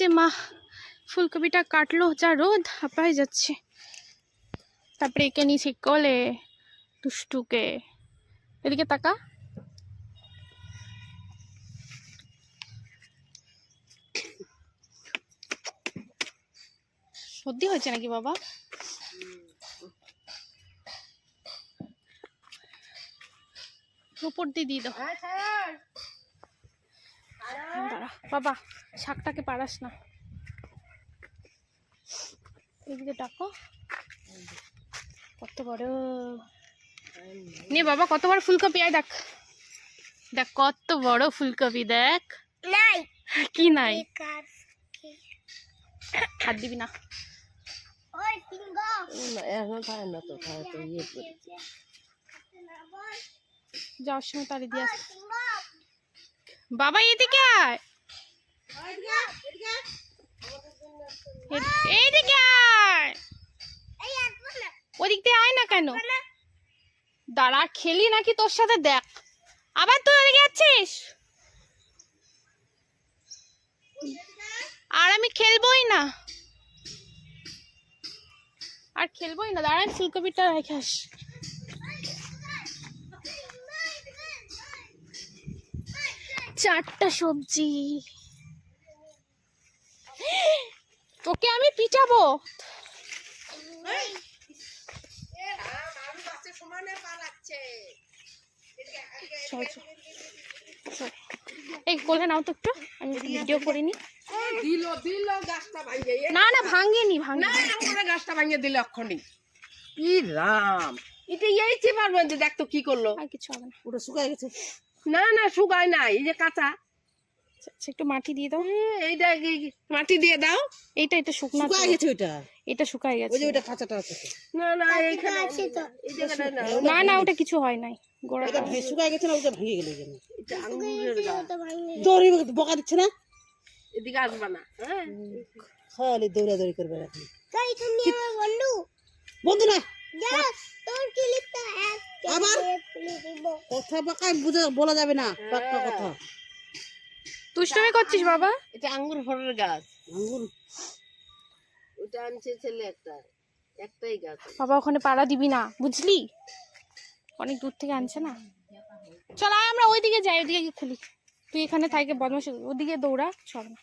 যে মা ফুলকপিটা কাটলো, যা রোদ, হাঁপায় যাচ্ছে। তারপরে একে নিয়েছি কোলে, দুষ্টুকে। এদিকে তাকা। সর্দি হয়েছে নাকি বাবা? উপর দিয়ে দিয়ে দাও। দাঁড়া বাবা, শাকটাকে পারাস না। এদিকে ডাকো। কত বড় নে বাবা, কত বড় ফুলকপি। আয় দেখ, দেখ কত বড় ফুলকপি। দেখ নাই কি নাই, হাত দিবি না। ওই পিঙ্গো এখন খায় না তো, খায় তো ইয়ে করে। যাওয়ার সময় তাড়ি দিয়ে আস। বাবা এদিকে আয়, এইদিকে আয়। ওদিক দিয়ে আয় না কেন? দাঁড়া, খেলি নাকি তোর সাথে? দেখ আবার তুই ওদিকে যাচ্ছিস। আর আমি খেলবোই না, আর খেলবোই না। দাঁড়া, ফুলকপিটা রেখে আস। চারটা সবজি, তোকে আমি পিটাবো। এই কোলে নাও তো একটু, আমি ভিডিও করিনি। না না ভাঙিনি, গাছটা ভাঙিয়ে দিলে অক্ষণি। ই রাম, এটা এইছে পারবেন যে, দেখ তো কি করলো। আর কিছু হবে না, ওটা শুকায় গেছে। না না শুকায় না, এই যে কাঁচা। আচ্ছা একটু মাটি দিয়ে দাও। এইটা মাটি দিয়ে দাও। এইটা এটা শুকনা শুকায় গেছে ওইটা, এটা শুকায় গেছে। ওই যে ওইটা কাঁচাটা আছে। না না এইখানে আছে তো, এই জায়গাটা না। না না ওটা কিছু হয় নাই, গোড়াটা শুকায় গেছে না, ওটা ভেঙে গেল। এটা আঙ্গুরের গাছ, দড়ি বকা দিচ্ছে না। এদিকে আসবা না, হ্যাঁ খালি দৌড়াদৌড়ি করবে এখন। তাই তুমি আমার বন্ধু বন্ধু না, তোর ক্লিপটা আবার কথা বাকায় বলা যাবে না, পাক্কা কথা। দুষ্টুমি করছিস বাবা? এটা আঙ্গুর ফলের গাছ, আঙ্গুর। ওটা আনছে ছেলে একটা, একটাই গাছ। বাবা ওখানে পাড়া দিবি না, বুঝলি? অনেক দূর থেকে আনছে না। চল আয় আমরা ওইদিকে যাই, ওইদিকে গিয়ে খেলি। তুই এখানে থাইকে বদমাশ, ওদিকে দৌড়া। চল না,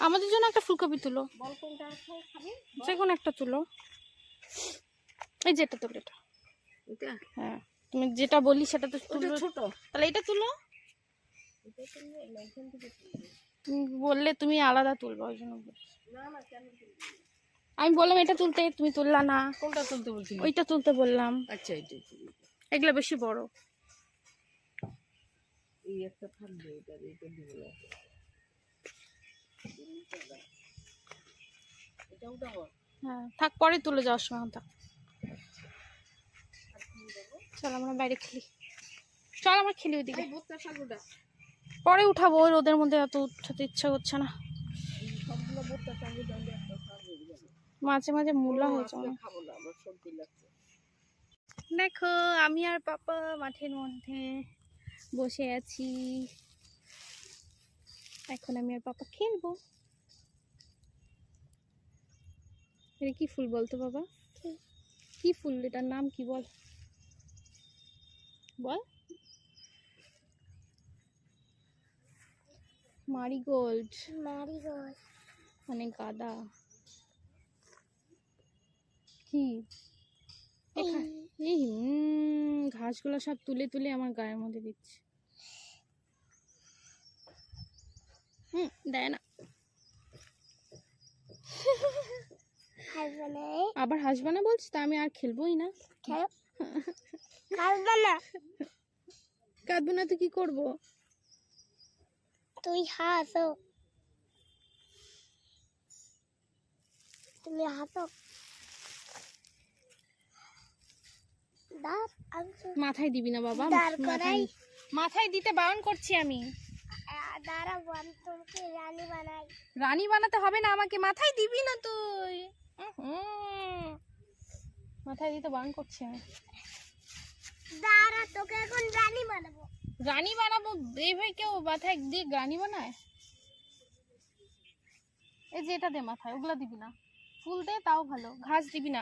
আমাদের জন্য একটা ফুলকপি তুলো, যে কোনো একটা তুলো। এই যেটা তুলো, এটা। হ্যাঁ তুমি যেটা বললি সেটা তো তুলো। ছোট, তাহলে এটা তুলো। তুমি বললে তুমি আলাদা তুলবো, ওই জন্য আমি বললাম এটা তুলতে, তুমি তুললা না। কোনটা তুলতে বলছি? ওইটা তুলতে বললাম। আচ্ছা এইটা এগুলো বেশি বড়। এই একটা থাকবে, এটা এইটা দিব না। এটা উঠাবো। হ্যাঁ থাক, পরে তুলে যাওয়ার সময় থাক। চল আমরা বাইরে খেলি, চল আমরা খেলি ওইদিকে। পরে উঠাবো, ওই রোদের মধ্যে এত উঠাতে ইচ্ছা করছে না। মাঝে মাঝে মূলা হয়েছে। দেখো আমি আর পাপা মাঠের মধ্যে বসে আছি, এখন আমি আর পাপা খেলবো। এটা কি ফুল বলতো বাবা? কি ফুল, এটার নাম কি বল? বল। মারিগোল্ড। মারিগোল্ড মানে গাঁদা। কি এই ঘাসগুলো সব তুলে তুলে আমার গায়ের মধ্যে দিচ্ছে। দেয় না। আবার হাসবা না বলছি, তা আমি আর খেলবোই না। কাঁদবো না তো কি করবো? তুই হাসো, তুমি হাসো। মাথায় দিবি না বাবা, মাথায় দিতে বারণ করছি আমি। রানী বানাই। রানী বানাতে হবে না আমাকে, মাথায় দিবি না তুই। মাথায় দিতে বারণ করছি আমি। দাঁড়া, তোকে এখন রানী বানাবো। গানি বানাবো এই ভাই, কেউ মাথায় দিয়ে গানি বানায়? এই যে এটা দে মাথায়, ওগুলা দিবি না। ফুল দে তাও ভালো, ঘাস দিবি না,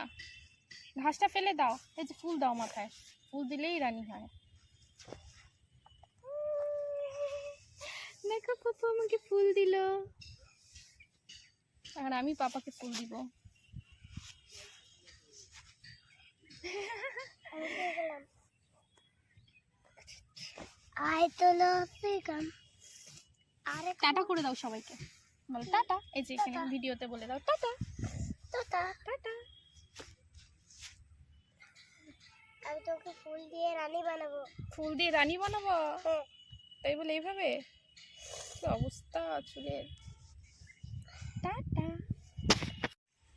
ঘাসটা ফেলে দাও। এই যে ফুল দাও মাথায়, ফুল দিলেই রানী হয়। দেখো পাপা আমাকে ফুল দিল, আর আমি পাপাকে ফুল দিব। আয় তো লসিকাম। আরে টাটা করে দাও সবাইকে, বলো টাটা। এই যে এখানে ভিডিওতে বলে দাও টাটা তোতা, টাটা। আমি তোকে ফুল দিয়ে রানী বানাবো। ফুল দিয়ে রানী বানাবো? হ্যাঁ। তাই বলে এইভাবে? কি অবস্থা চুলের। টাটা।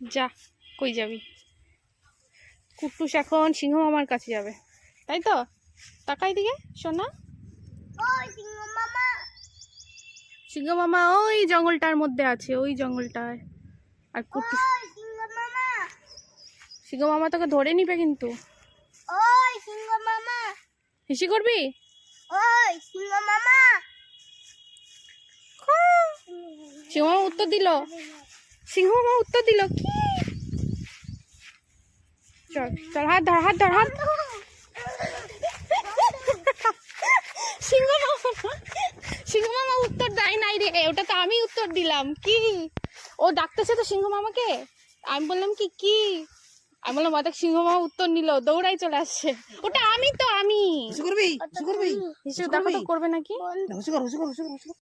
যা, কই যাবি? কুট্টুস এখন সিংহ মামার কাছে যাবে, তাই তো? তাকাই দিকে সোনা। ওই সিংহ মামা, সিংহ মামা ওই জঙ্গলটার মধ্যে আছে, ওই জঙ্গলটায়। আর কুট্টুস, ওই সিংহ মামা, সিংহ মামা তোকে ধরে নিবে কিন্তু। ওই সিংহ মামা, হিসি করবি? ওই সিংহ মামা। সিংহ মামা উত্তর দিল, সিংহ মামা উত্তর দিল কি? চল চল, হাত ধর হাত ধর হাত। সিংহ মামা, সিংহ মামা উত্তর দেয় নাই রে, ওটা তো আমি উত্তর দিলাম। কি ও ডাকতেছে তো সিংহ মামাকে, আমি বললাম কি কি, আমি বললাম অর্ধেক সিংহ মামা উত্তর নিল, দৌড়াই চলে আসছে। ওটা আমি তো আমি হুসু করবি, হুসু করবি, হিসেবে দেখো তো করবে নাকি। হুসু কর, হুসু কর, হুসু কর, হুসু কর।